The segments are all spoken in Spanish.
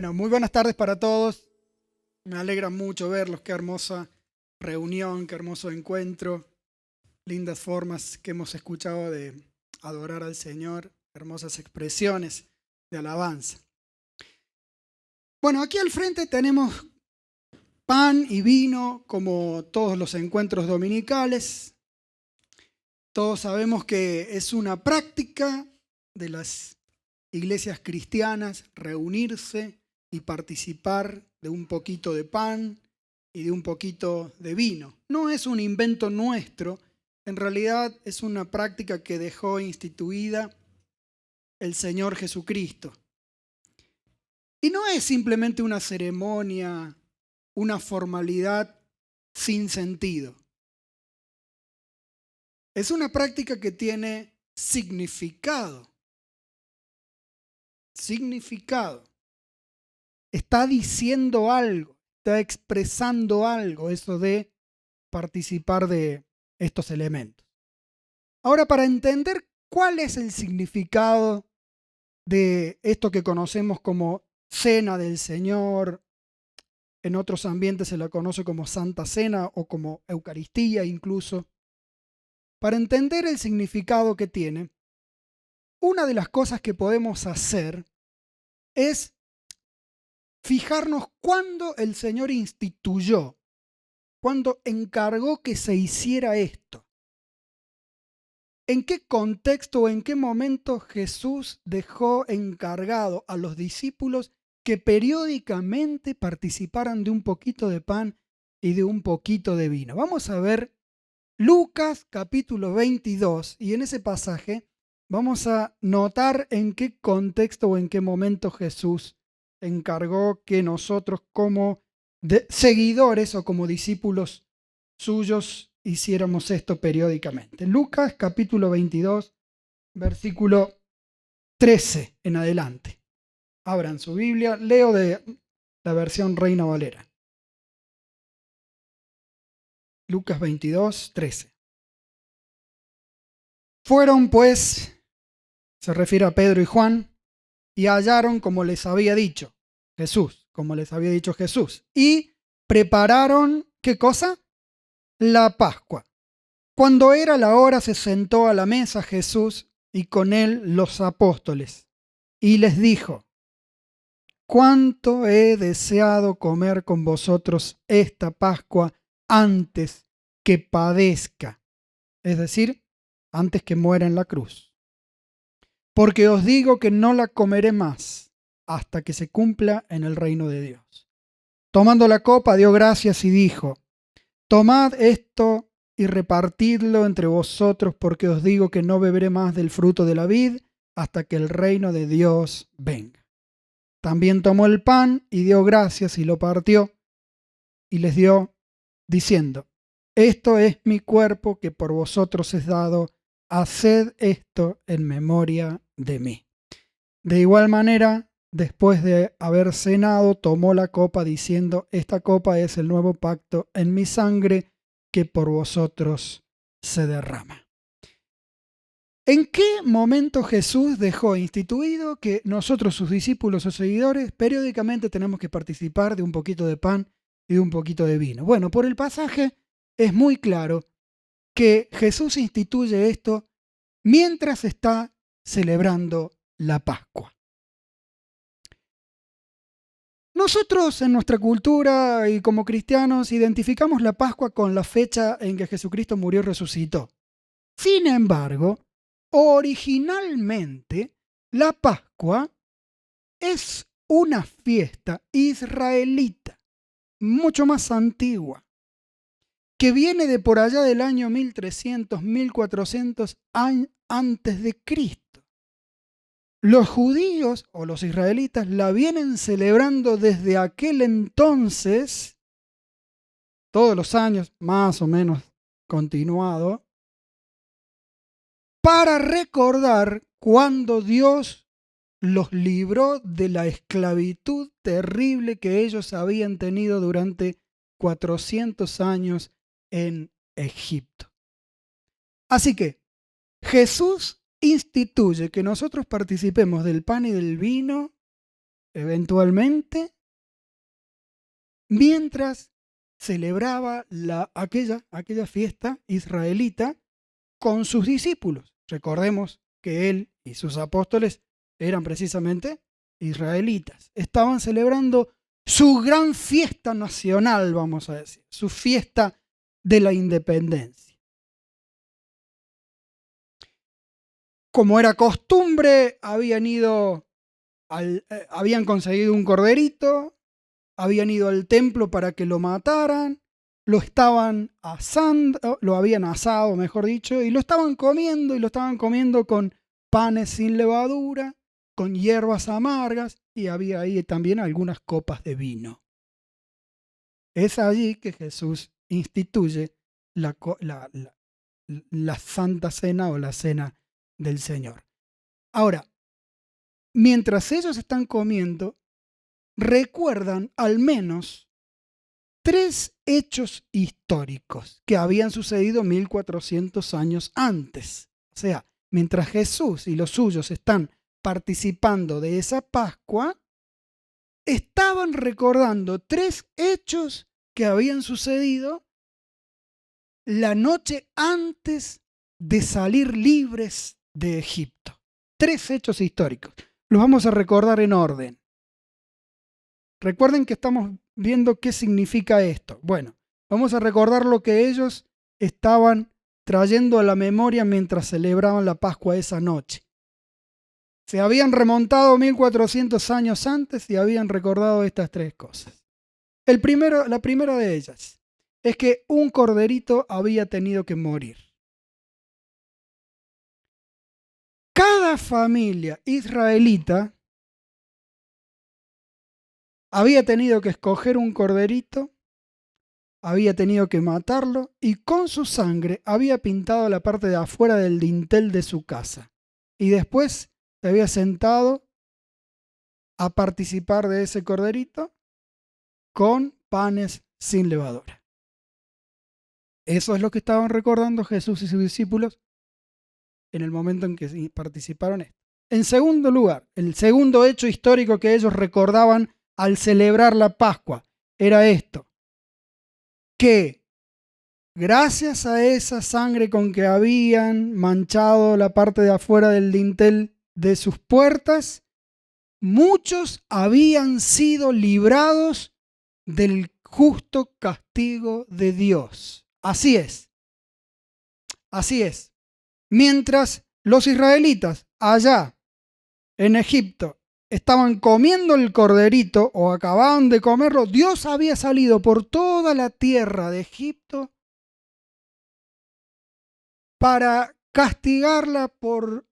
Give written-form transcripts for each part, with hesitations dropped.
Bueno, muy buenas tardes para todos. Me alegra mucho verlos. Qué hermosa reunión, qué hermoso encuentro. Lindas formas que hemos escuchado de adorar al Señor. Hermosas expresiones de alabanza. Bueno, aquí al frente tenemos pan y vino como todos los encuentros dominicales. Todos sabemos que es una práctica de las iglesias cristianas reunirse y participar de un poquito de pan y de un poquito de vino. No es un invento nuestro, en realidad es una práctica que dejó instituida el Señor Jesucristo. Y no es simplemente una ceremonia, una formalidad sin sentido. Es una práctica que tiene significado. Significado. Está diciendo algo, está expresando algo, eso de participar de estos elementos. Ahora, para entender cuál es el significado de esto que conocemos como Cena del Señor, en otros ambientes se la conoce como Santa Cena o como Eucaristía incluso, para entender el significado que tiene, una de las cosas que podemos hacer es fijarnos cuándo el Señor instituyó, cuándo encargó que se hiciera esto. ¿En qué contexto o en qué momento Jesús dejó encargado a los discípulos que periódicamente participaran de un poquito de pan y de un poquito de vino? Vamos a ver Lucas capítulo 22 y en ese pasaje vamos a notar en qué contexto o en qué momento Jesús encargó que nosotros como seguidores o como discípulos suyos hiciéramos esto periódicamente. Lucas capítulo 22, versículo 13 en adelante. Abran su Biblia, leo de la versión Reina Valera. Lucas 22, 13. Fueron pues, se refiere a Pedro y Juan, y hallaron como les había dicho Jesús, y prepararon, ¿qué cosa? La Pascua. Cuando era la hora se sentó a la mesa Jesús y con él los apóstoles, y les dijo: cuánto he deseado comer con vosotros esta Pascua antes que padezca, es decir, antes que muera en la cruz. Porque os digo que no la comeré más hasta que se cumpla en el reino de Dios. Tomando la copa, dio gracias y dijo: tomad esto y repartidlo entre vosotros, porque os digo que no beberé más del fruto de la vid hasta que el reino de Dios venga. También tomó el pan y dio gracias y lo partió y les dio, diciendo: esto es mi cuerpo que por vosotros es dado, haced esto en memoria de mí. De igual manera, después de haber cenado, tomó la copa diciendo: esta copa es el nuevo pacto en mi sangre que por vosotros se derrama. ¿En qué momento Jesús dejó instituido que nosotros, sus discípulos o seguidores, periódicamente tenemos que participar de un poquito de pan y de un poquito de vino? Bueno, por el pasaje es muy claro que Jesús instituye esto mientras está celebrando la Pascua. Nosotros en nuestra cultura y como cristianos identificamos la Pascua con la fecha en que Jesucristo murió y resucitó. Sin embargo, originalmente la Pascua es una fiesta israelita, mucho más antigua, que viene de por allá del año 1300, 1400 antes de Cristo. Los judíos o los israelitas la vienen celebrando desde aquel entonces, todos los años, más o menos continuado, para recordar cuando Dios los libró de la esclavitud terrible que ellos habían tenido durante 400 años en Egipto. Así que Jesús instituye que nosotros participemos del pan y del vino eventualmente, mientras celebraba aquella fiesta israelita con sus discípulos. Recordemos que él y sus apóstoles eran precisamente israelitas. Estaban celebrando su gran fiesta nacional, vamos a decir, su fiesta de la independencia. Como era costumbre, habían conseguido un corderito, habían ido al templo para que lo mataran, lo estaban asando, lo habían asado, mejor dicho, y lo estaban comiendo con panes sin levadura, con hierbas amargas, y había ahí también algunas copas de vino. Es allí que Jesús instituye la Santa Cena o la Cena del Señor. Ahora, mientras ellos están comiendo, recuerdan al menos 3 hechos históricos que habían sucedido 1400 años antes. O sea, mientras Jesús y los suyos están participando de esa Pascua, estaban recordando 3 hechos que habían sucedido la noche antes de salir libres de Egipto. 3 hechos históricos. Los vamos a recordar en orden. Recuerden que estamos viendo qué significa esto. Bueno, vamos a recordar lo que ellos estaban trayendo a la memoria mientras celebraban la Pascua esa noche. Se habían remontado 1400 años antes y habían recordado estas 3 cosas. La primera de ellas es que un corderito había tenido que morir. Cada familia israelita había tenido que escoger un corderito, había tenido que matarlo y con su sangre había pintado la parte de afuera del dintel de su casa. Y después se había sentado a participar de ese corderito con panes sin levadura. Eso es lo que estaban recordando Jesús y sus discípulos en el momento en que participaron esto. En segundo lugar, el segundo hecho histórico que ellos recordaban al celebrar la Pascua era esto: que gracias a esa sangre con que habían manchado la parte de afuera del dintel de sus puertas, muchos habían sido librados del justo castigo de Dios. Así es. Así es. Mientras los israelitas allá en Egipto estaban comiendo el corderito o acababan de comerlo, Dios había salido por toda la tierra de Egipto para castigarla por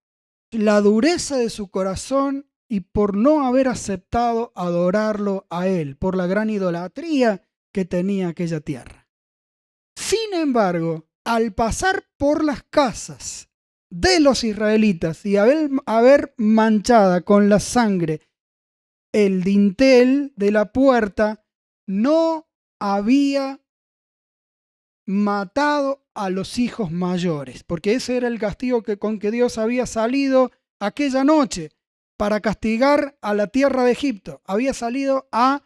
la dureza de su corazón y por no haber aceptado adorarlo a él, por la gran idolatría que tenía aquella tierra. Sin embargo, al pasar por las casas de los israelitas y haber manchada con la sangre el dintel de la puerta, no había matado a los hijos mayores, porque ese era el castigo con que Dios había salido aquella noche para castigar a la tierra de Egipto. Había salido a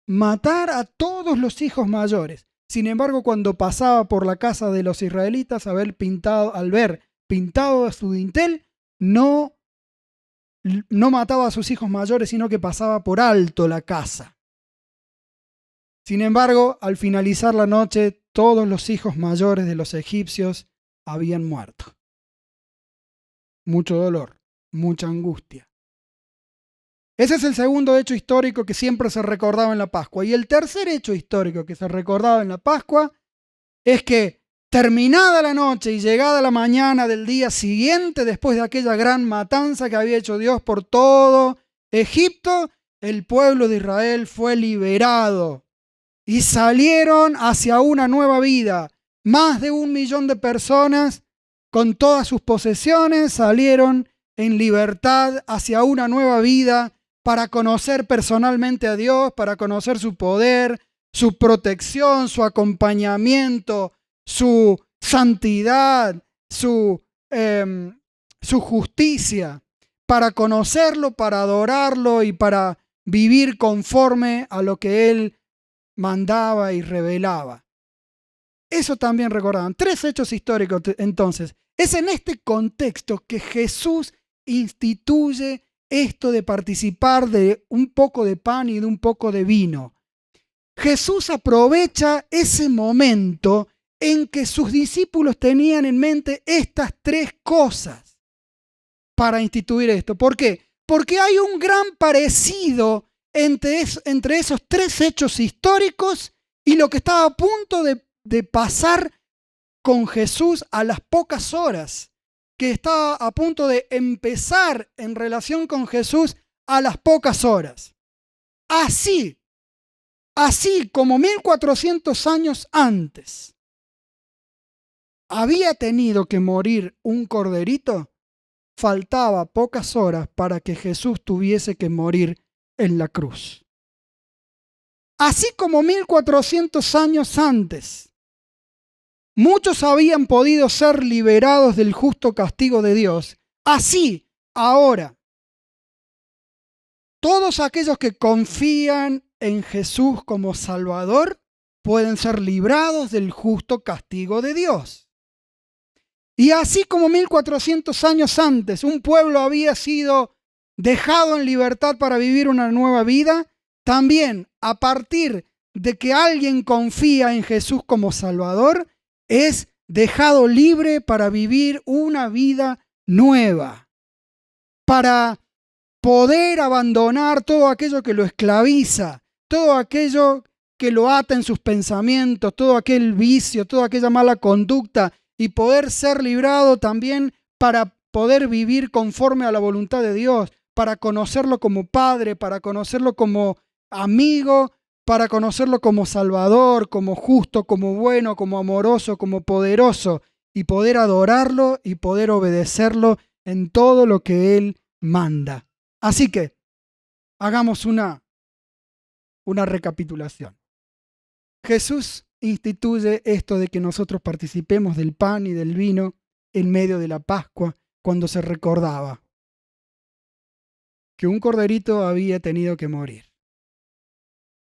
matar a todos los hijos mayores. Sin embargo, cuando pasaba por la casa de los israelitas, al ver pintado su dintel, no mataba a sus hijos mayores, sino que pasaba por alto la casa. Sin embargo, al finalizar la noche, todos los hijos mayores de los egipcios habían muerto. Mucho dolor, mucha angustia. Ese es el segundo hecho histórico que siempre se recordaba en la Pascua. Y el tercer hecho histórico que se recordaba en la Pascua es que, terminada la noche y llegada la mañana del día siguiente, después de aquella gran matanza que había hecho Dios por todo Egipto, el pueblo de Israel fue liberado y salieron hacia una nueva vida. Más de 1 millón de personas con todas sus posesiones salieron en libertad hacia una nueva vida para conocer personalmente a Dios, para conocer su poder, su protección, su acompañamiento, su santidad, su justicia, para conocerlo, para adorarlo y para vivir conforme a lo que Él mandaba y revelaba. Eso también recordaban. 3 hechos históricos, entonces. Es en este contexto que Jesús instituye esto de participar de un poco de pan y de un poco de vino. Jesús aprovecha ese momento en que sus discípulos tenían en mente estas 3 cosas para instituir esto. ¿Por qué? Porque hay un gran parecido entre esos 3 hechos históricos y lo que estaba a punto de pasar con Jesús a las pocas horas, que estaba a punto de empezar en relación con Jesús a las pocas horas. Así como 1400 años antes había tenido que morir un corderito, faltaba pocas horas para que Jesús tuviese que morir en la cruz. Así como 1400 años antes muchos habían podido ser liberados del justo castigo de Dios, así ahora todos aquellos que confían en Jesús como Salvador pueden ser librados del justo castigo de Dios. Y así como 1400 años antes un pueblo había sido dejado en libertad para vivir una nueva vida, también a partir de que alguien confía en Jesús como Salvador, es dejado libre para vivir una vida nueva, para poder abandonar todo aquello que lo esclaviza, todo aquello que lo ata en sus pensamientos, todo aquel vicio, toda aquella mala conducta, y poder ser librado también para poder vivir conforme a la voluntad de Dios, para conocerlo como Padre, para conocerlo como amigo, para conocerlo como Salvador, como justo, como bueno, como amoroso, como poderoso, y poder adorarlo y poder obedecerlo en todo lo que Él manda. Así que hagamos una recapitulación. Jesús instituye esto de que nosotros participemos del pan y del vino en medio de la Pascua, cuando se recordaba que un corderito había tenido que morir,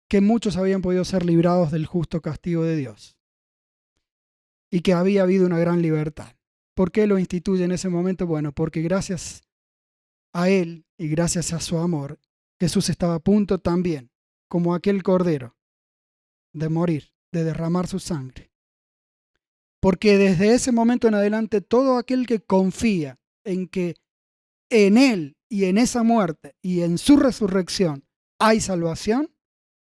que muchos habían podido ser librados del justo castigo de Dios y que había habido una gran libertad. ¿Por qué lo instituye en ese momento? Bueno, porque gracias a Él y gracias a su amor, Jesús estaba a punto también, como aquel cordero, de morir, de derramar su sangre. Porque desde ese momento en adelante, todo aquel que confía en que en Él y en esa muerte y en su resurrección hay salvación,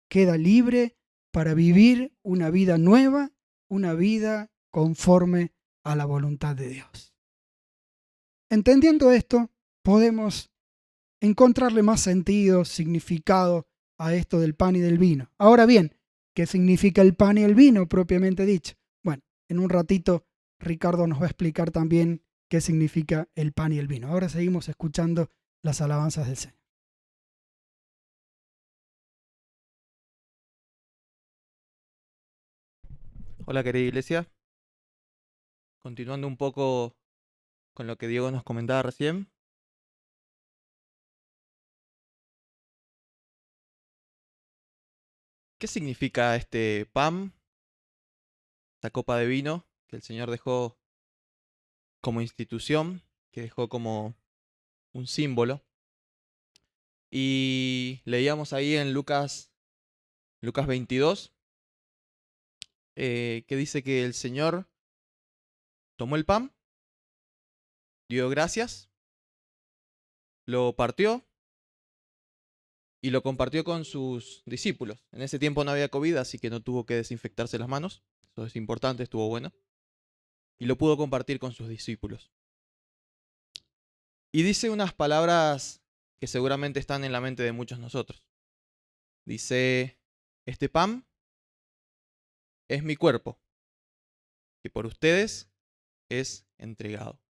queda libre para vivir una vida nueva, una vida conforme a la voluntad de Dios. Entendiendo esto, podemos encontrarle más sentido, significado a esto del pan y del vino. Ahora bien, ¿qué significa el pan y el vino propiamente dicho? Bueno, en un ratito Ricardo nos va a explicar también qué significa el pan y el vino. Ahora seguimos escuchando las alabanzas del Señor. Hola, querida iglesia. Continuando un poco con lo que Diego nos comentaba recién. ¿Qué significa este pan, esta copa de vino que el Señor dejó como institución, que dejó como un símbolo? Y leíamos ahí en Lucas 22, que dice que el Señor tomó el pan, dio gracias, lo partió y lo compartió con sus discípulos. En ese tiempo no había COVID, así que no tuvo que desinfectarse las manos. Eso es importante, estuvo bueno. Y lo pudo compartir con sus discípulos. Y dice unas palabras que seguramente están en la mente de muchos de nosotros. Dice, este pan es mi cuerpo, que por ustedes es entregado.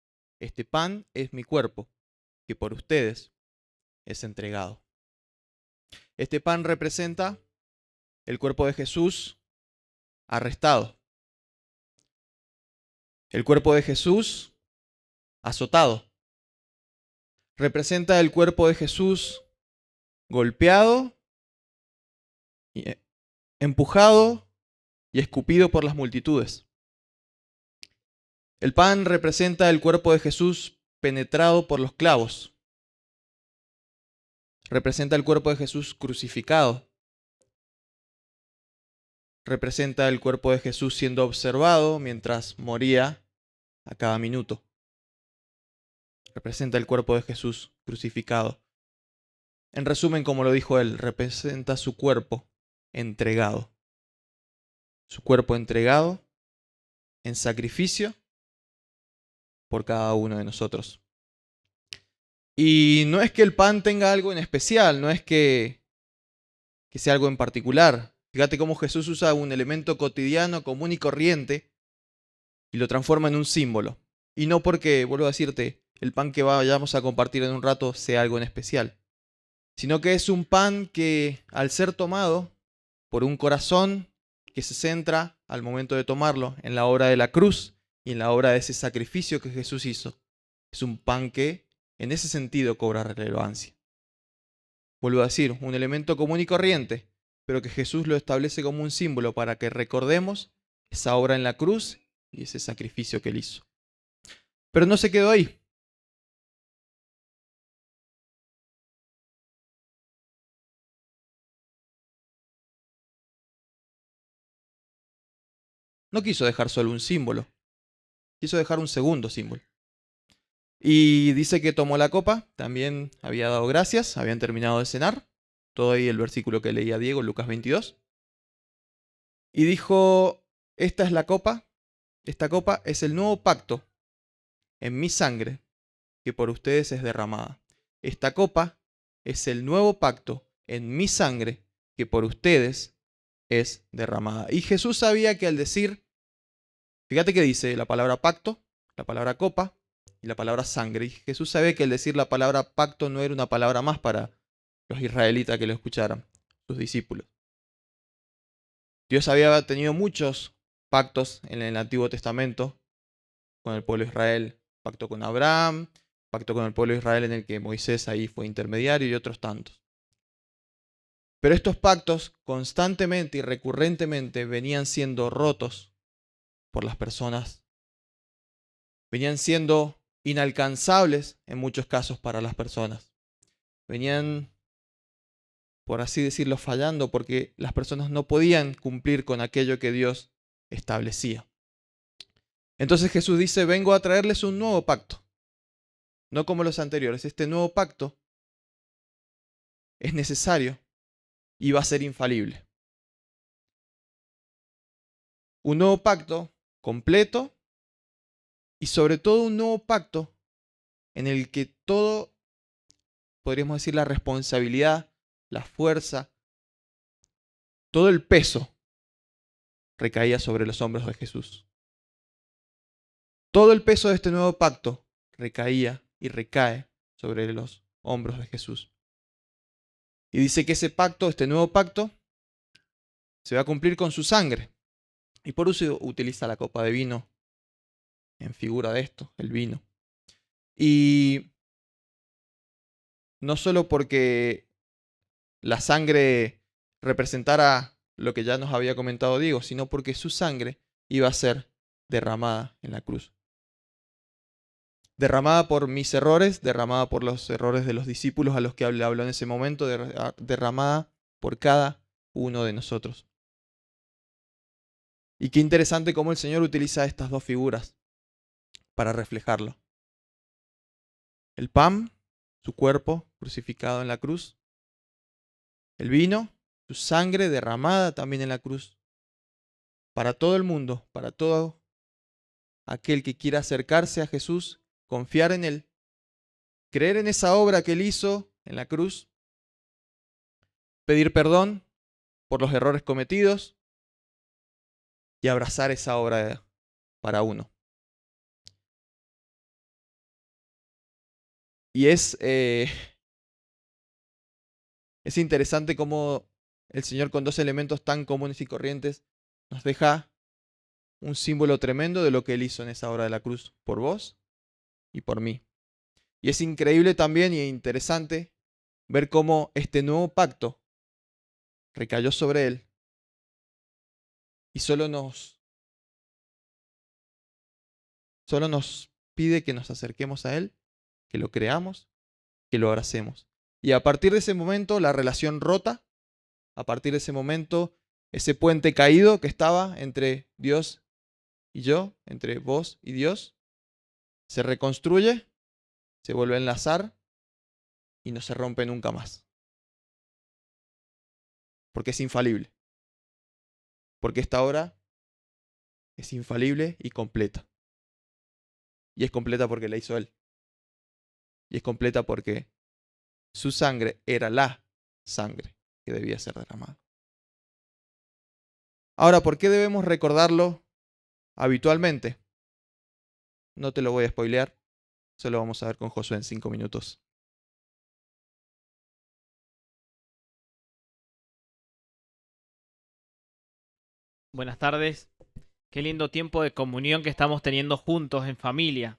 Este pan es mi cuerpo, que por ustedes es entregado. Este pan representa el cuerpo de Jesús arrestado. El cuerpo de Jesús azotado. Representa el cuerpo de Jesús golpeado, empujado y escupido por las multitudes. El pan representa el cuerpo de Jesús penetrado por los clavos. Representa el cuerpo de Jesús crucificado. Representa el cuerpo de Jesús siendo observado mientras moría a cada minuto. Representa el cuerpo de Jesús crucificado. En resumen, como lo dijo él, representa su cuerpo entregado. Su cuerpo entregado en sacrificio por cada uno de nosotros. Y no es que el pan tenga algo en especial, no es que sea algo en particular. Fíjate cómo Jesús usa un elemento cotidiano, común y corriente y lo transforma en un símbolo. Y no porque, vuelvo a decirte, el pan que vayamos a compartir en un rato sea algo en especial, sino que es un pan que, al ser tomado por un corazón que se centra al momento de tomarlo en la obra de la cruz y en la obra de ese sacrificio que Jesús hizo, es un pan que en ese sentido cobra relevancia. Vuelvo a decir, un elemento común y corriente, pero que Jesús lo establece como un símbolo para que recordemos esa obra en la cruz y ese sacrificio que él hizo. Pero no se quedó ahí. No quiso dejar solo un símbolo, quiso dejar un segundo símbolo. Y dice que tomó la copa, también había dado gracias, habían terminado de cenar, todo ahí el versículo que leía Diego, Lucas 22. Y dijo, esta es la copa, esta copa es el nuevo pacto en mi sangre que por ustedes es derramada. Esta copa es el nuevo pacto en mi sangre que por ustedes es derramada. Y Jesús sabía que al decir, fíjate que dice la palabra pacto, la palabra copa y la palabra sangre. Y Jesús sabía que al decir la palabra pacto no era una palabra más para los israelitas que lo escucharan, sus discípulos. Dios había tenido muchos pactos en el Antiguo Testamento con el pueblo de Israel. Pacto con Abraham, pacto con el pueblo de Israel en el que Moisés ahí fue intermediario y otros tantos. Pero estos pactos constantemente y recurrentemente venían siendo rotos por las personas. Venían siendo inalcanzables en muchos casos para las personas. Venían, por así decirlo, fallando porque las personas no podían cumplir con aquello que Dios establecía. Entonces Jesús dice, vengo a traerles un nuevo pacto. No como los anteriores. Este nuevo pacto es necesario y va a ser infalible. Un nuevo pacto completo y sobre todo un nuevo pacto en el que todo, podríamos decir, la responsabilidad, la fuerza, todo el peso recaía sobre los hombros de Jesús. Todo el peso de este nuevo pacto recaía y recae sobre los hombros de Jesús. Y dice que ese pacto, este nuevo pacto, se va a cumplir con su sangre. Y por eso utiliza la copa de vino en figura de esto, el vino. Y no solo porque la sangre representara lo que ya nos había comentado Diego, sino porque su sangre iba a ser derramada en la cruz. Derramada por mis errores, derramada por los errores de los discípulos a los que le habló en ese momento, derramada por cada uno de nosotros. Y qué interesante cómo el Señor utiliza estas dos figuras para reflejarlo. El pan, su cuerpo crucificado en la cruz. El vino, su sangre derramada también en la cruz. Para todo el mundo, para todo aquel que quiera acercarse a Jesús, confiar en Él, creer en esa obra que Él hizo en la cruz, pedir perdón por los errores cometidos y abrazar esa obra para uno. Y es interesante cómo el Señor, con dos elementos tan comunes y corrientes, nos deja un símbolo tremendo de lo que Él hizo en esa obra de la cruz por vos y por mí. Y es increíble también y interesante ver cómo este nuevo pacto recayó sobre Él y solo nos pide que nos acerquemos a Él, que lo creamos, que lo abracemos. Y a partir de ese momento, la relación rota, a partir de ese momento, ese puente caído que estaba entre Dios y yo, entre vos y Dios, se reconstruye, se vuelve a enlazar y no se rompe nunca más. Porque es infalible. Porque esta obra es infalible y completa. Y es completa porque la hizo Él. Y es completa porque su sangre era la sangre que debía ser derramada. Ahora, ¿por qué debemos recordarlo habitualmente? No te lo voy a spoilear. Eso lo vamos a ver con Josué en 5 minutos. Buenas tardes. Qué lindo tiempo de comunión que estamos teniendo juntos en familia.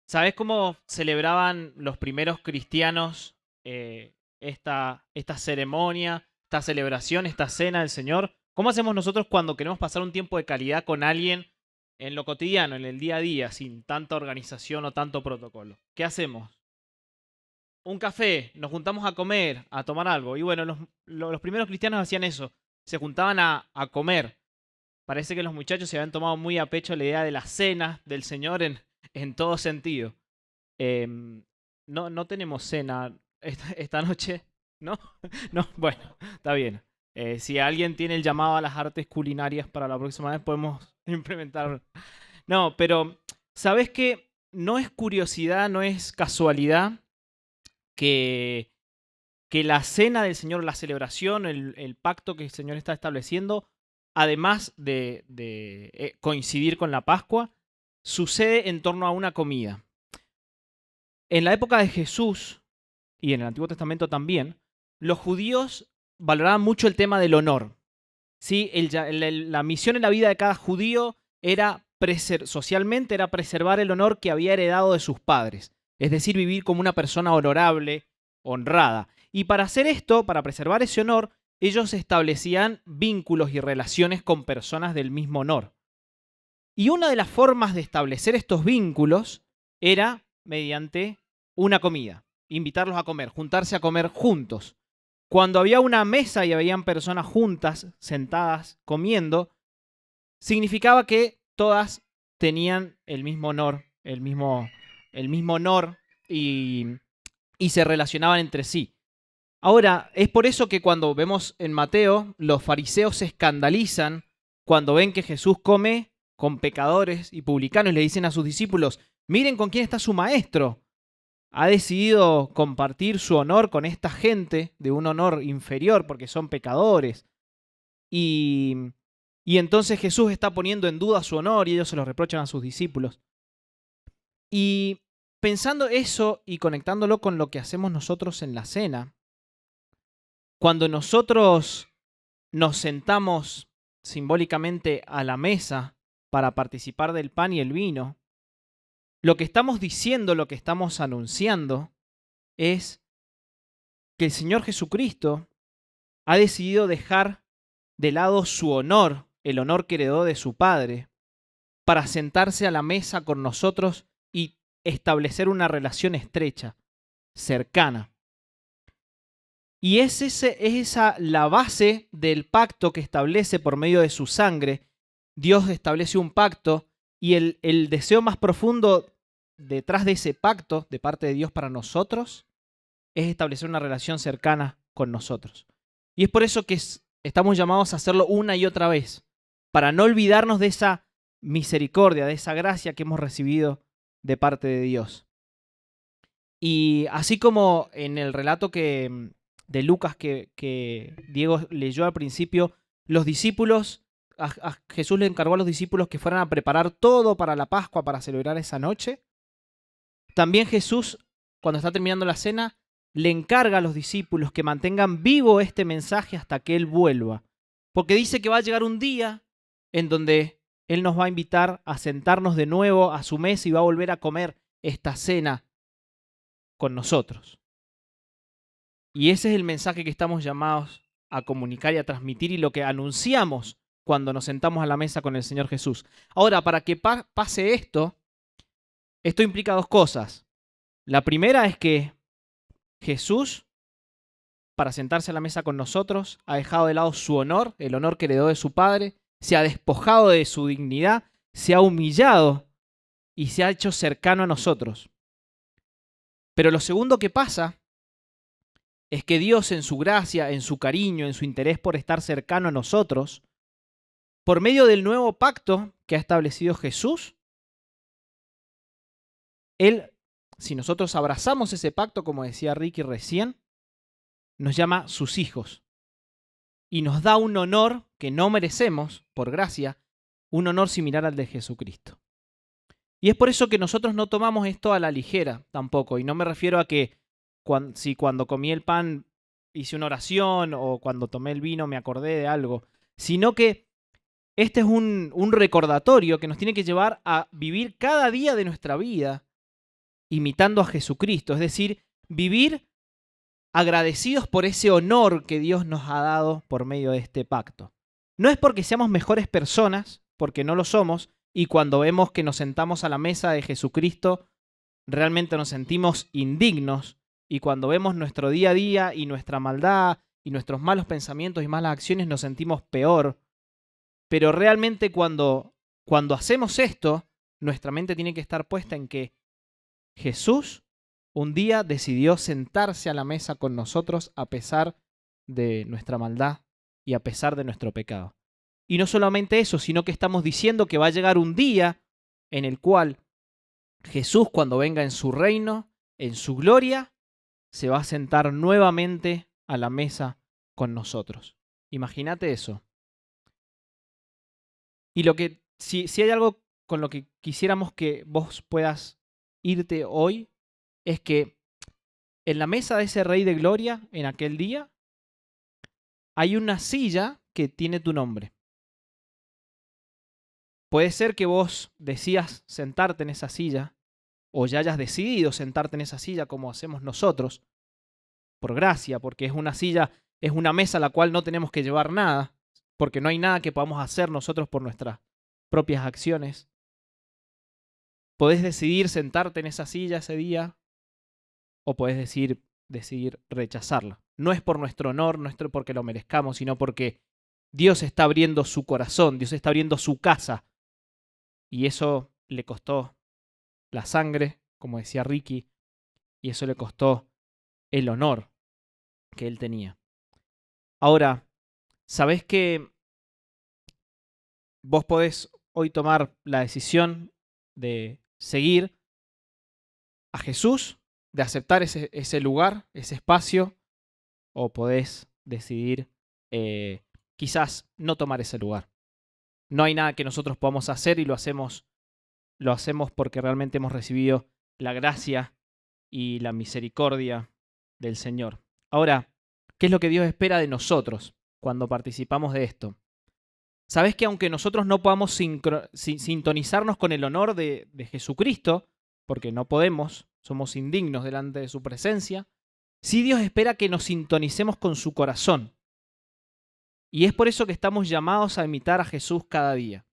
¿Sabes cómo celebraban los primeros cristianos esta ceremonia, esta celebración, esta cena del Señor? ¿Cómo hacemos nosotros cuando queremos pasar un tiempo de calidad con alguien en lo cotidiano, en el día a día, sin tanta organización o tanto protocolo? ¿Qué hacemos? Un café, nos juntamos a comer, a tomar algo. Y bueno, los primeros cristianos hacían eso, se juntaban a comer. Parece que los muchachos se habían tomado muy a pecho la idea de la cena del Señor en todo sentido. No tenemos cena esta noche, ¿no? No, bueno, está bien. Si alguien tiene el llamado a las artes culinarias para la próxima vez, podemos implementar. No, pero ¿sabes qué? No es curiosidad, no es casualidad que la cena del Señor, la celebración, el pacto que el Señor está estableciendo, además de coincidir con la Pascua, sucede en torno a una comida. En la época de Jesús, y en el Antiguo Testamento también, los judíos valoraban mucho el tema del honor. ¿Sí? La misión en la vida de cada judío era socialmente era preservar el honor que había heredado de sus padres, es decir, vivir como una persona honorable, honrada. Y para hacer esto, para preservar ese honor, ellos establecían vínculos y relaciones con personas del mismo honor. Y una de las formas de establecer estos vínculos era mediante una comida, invitarlos a comer, juntarse a comer juntos. Cuando había una mesa y habían personas juntas, sentadas, comiendo, significaba que todas tenían el mismo honor, el mismo honor y se relacionaban entre sí. Ahora, es por eso que cuando vemos en Mateo, los fariseos se escandalizan cuando ven que Jesús come con pecadores y publicanos y le dicen a sus discípulos, miren con quién está su maestro. Ha decidido compartir su honor con esta gente de un honor inferior porque son pecadores. Y entonces Jesús está poniendo en duda su honor y ellos se lo reprochan a sus discípulos. Y pensando eso y conectándolo con lo que hacemos nosotros en la cena, cuando nosotros nos sentamos simbólicamente a la mesa para participar del pan y el vino, lo que estamos diciendo, lo que estamos anunciando es que el Señor Jesucristo ha decidido dejar de lado su honor, el honor que heredó de su Padre, para sentarse a la mesa con nosotros y establecer una relación estrecha, cercana. Y es esa la base del pacto que establece por medio de su sangre. Dios establece un pacto y el deseo más profundo detrás de ese pacto de parte de Dios para nosotros es establecer una relación cercana con nosotros. Y es por eso que estamos llamados a hacerlo una y otra vez, para no olvidarnos de esa misericordia, de esa gracia que hemos recibido de parte de Dios. Y así como en el relato de Lucas que Diego leyó al principio, los discípulos, a Jesús le encargó a los discípulos que fueran a preparar todo para la Pascua, para celebrar esa noche. También Jesús, cuando está terminando la cena, le encarga a los discípulos que mantengan vivo este mensaje hasta que Él vuelva. Porque dice que va a llegar un día en donde Él nos va a invitar a sentarnos de nuevo a su mesa y va a volver a comer esta cena con nosotros. Y ese es el mensaje que estamos llamados a comunicar y a transmitir y lo que anunciamos cuando nos sentamos a la mesa con el Señor Jesús. Ahora, para que pase esto implica dos cosas. La primera es que Jesús, para sentarse a la mesa con nosotros, ha dejado de lado su honor, el honor que heredó de su Padre, se ha despojado de su dignidad, se ha humillado y se ha hecho cercano a nosotros. Pero lo segundo que pasa es que Dios, en su gracia, en su cariño, en su interés por estar cercano a nosotros, por medio del nuevo pacto que ha establecido Jesús, Él, si nosotros abrazamos ese pacto, como decía Ricky recién, nos llama sus hijos y nos da un honor que no merecemos, por gracia, un honor similar al de Jesucristo. Y es por eso que nosotros no tomamos esto a la ligera tampoco, y no me refiero a que si cuando comí el pan hice una oración o cuando tomé el vino me acordé de algo, sino que este es un recordatorio que nos tiene que llevar a vivir cada día de nuestra vida imitando a Jesucristo, es decir, vivir agradecidos por ese honor que Dios nos ha dado por medio de este pacto. No es porque seamos mejores personas, porque no lo somos, y cuando vemos que nos sentamos a la mesa de Jesucristo, realmente nos sentimos indignos, y cuando vemos nuestro día a día y nuestra maldad y nuestros malos pensamientos y malas acciones nos sentimos peor. Pero realmente cuando hacemos esto, nuestra mente tiene que estar puesta en que Jesús un día decidió sentarse a la mesa con nosotros a pesar de nuestra maldad y a pesar de nuestro pecado. Y no solamente eso, sino que estamos diciendo que va a llegar un día en el cual Jesús, cuando venga en su reino, en su gloria, se va a sentar nuevamente a la mesa con nosotros. Imagínate eso. Y si hay algo con lo que quisiéramos que vos puedas irte hoy, es que en la mesa de ese Rey de Gloria, en aquel día, hay una silla que tiene tu nombre. Puede ser que vos decías sentarte en esa silla, o ya hayas decidido sentarte en esa silla como hacemos nosotros, por gracia, porque es una silla, es una mesa a la cual no tenemos que llevar nada, porque no hay nada que podamos hacer nosotros por nuestras propias acciones. Podés decidir sentarte en esa silla ese día, o podés decidir rechazarla. No es por nuestro honor, no es porque lo merezcamos, sino porque Dios está abriendo su corazón, Dios está abriendo su casa. Y eso le costó la sangre, como decía Ricky, y eso le costó el honor que él tenía. Ahora, ¿sabés que vos podés hoy tomar la decisión de seguir a Jesús, de aceptar ese lugar, ese espacio, o podés decidir quizás no tomar ese lugar? No hay nada que nosotros podamos hacer y lo hacemos porque realmente hemos recibido la gracia y la misericordia del Señor. Ahora, ¿qué es lo que Dios espera de nosotros cuando participamos de esto? ¿Sabés que aunque nosotros no podamos sintonizarnos con el honor de Jesucristo, porque no podemos, somos indignos delante de su presencia, sí Dios espera que nos sintonicemos con su corazón? Y es por eso que estamos llamados a imitar a Jesús cada día.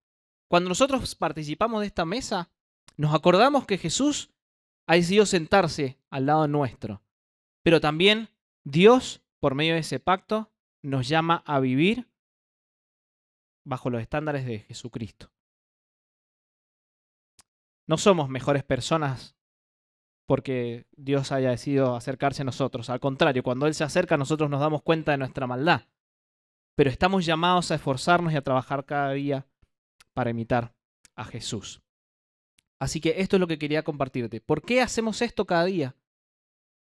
Cuando nosotros participamos de esta mesa, nos acordamos que Jesús ha decidido sentarse al lado nuestro. Pero también Dios, por medio de ese pacto, nos llama a vivir bajo los estándares de Jesucristo. No somos mejores personas porque Dios haya decidido acercarse a nosotros. Al contrario, cuando Él se acerca, nosotros nos damos cuenta de nuestra maldad. Pero estamos llamados a esforzarnos y a trabajar cada día para imitar a Jesús. Así que esto es lo que quería compartirte. ¿Por qué hacemos esto cada día?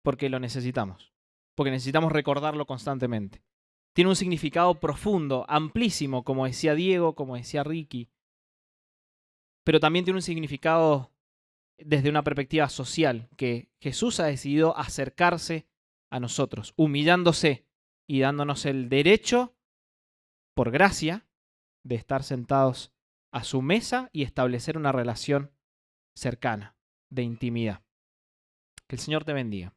Porque lo necesitamos. Porque necesitamos recordarlo constantemente. Tiene un significado profundo, amplísimo, como decía Diego, como decía Ricky. Pero también tiene un significado desde una perspectiva social, que Jesús ha decidido acercarse a nosotros, humillándose y dándonos el derecho, por gracia, de estar sentados a su mesa y establecer una relación cercana, de intimidad. Que el Señor te bendiga.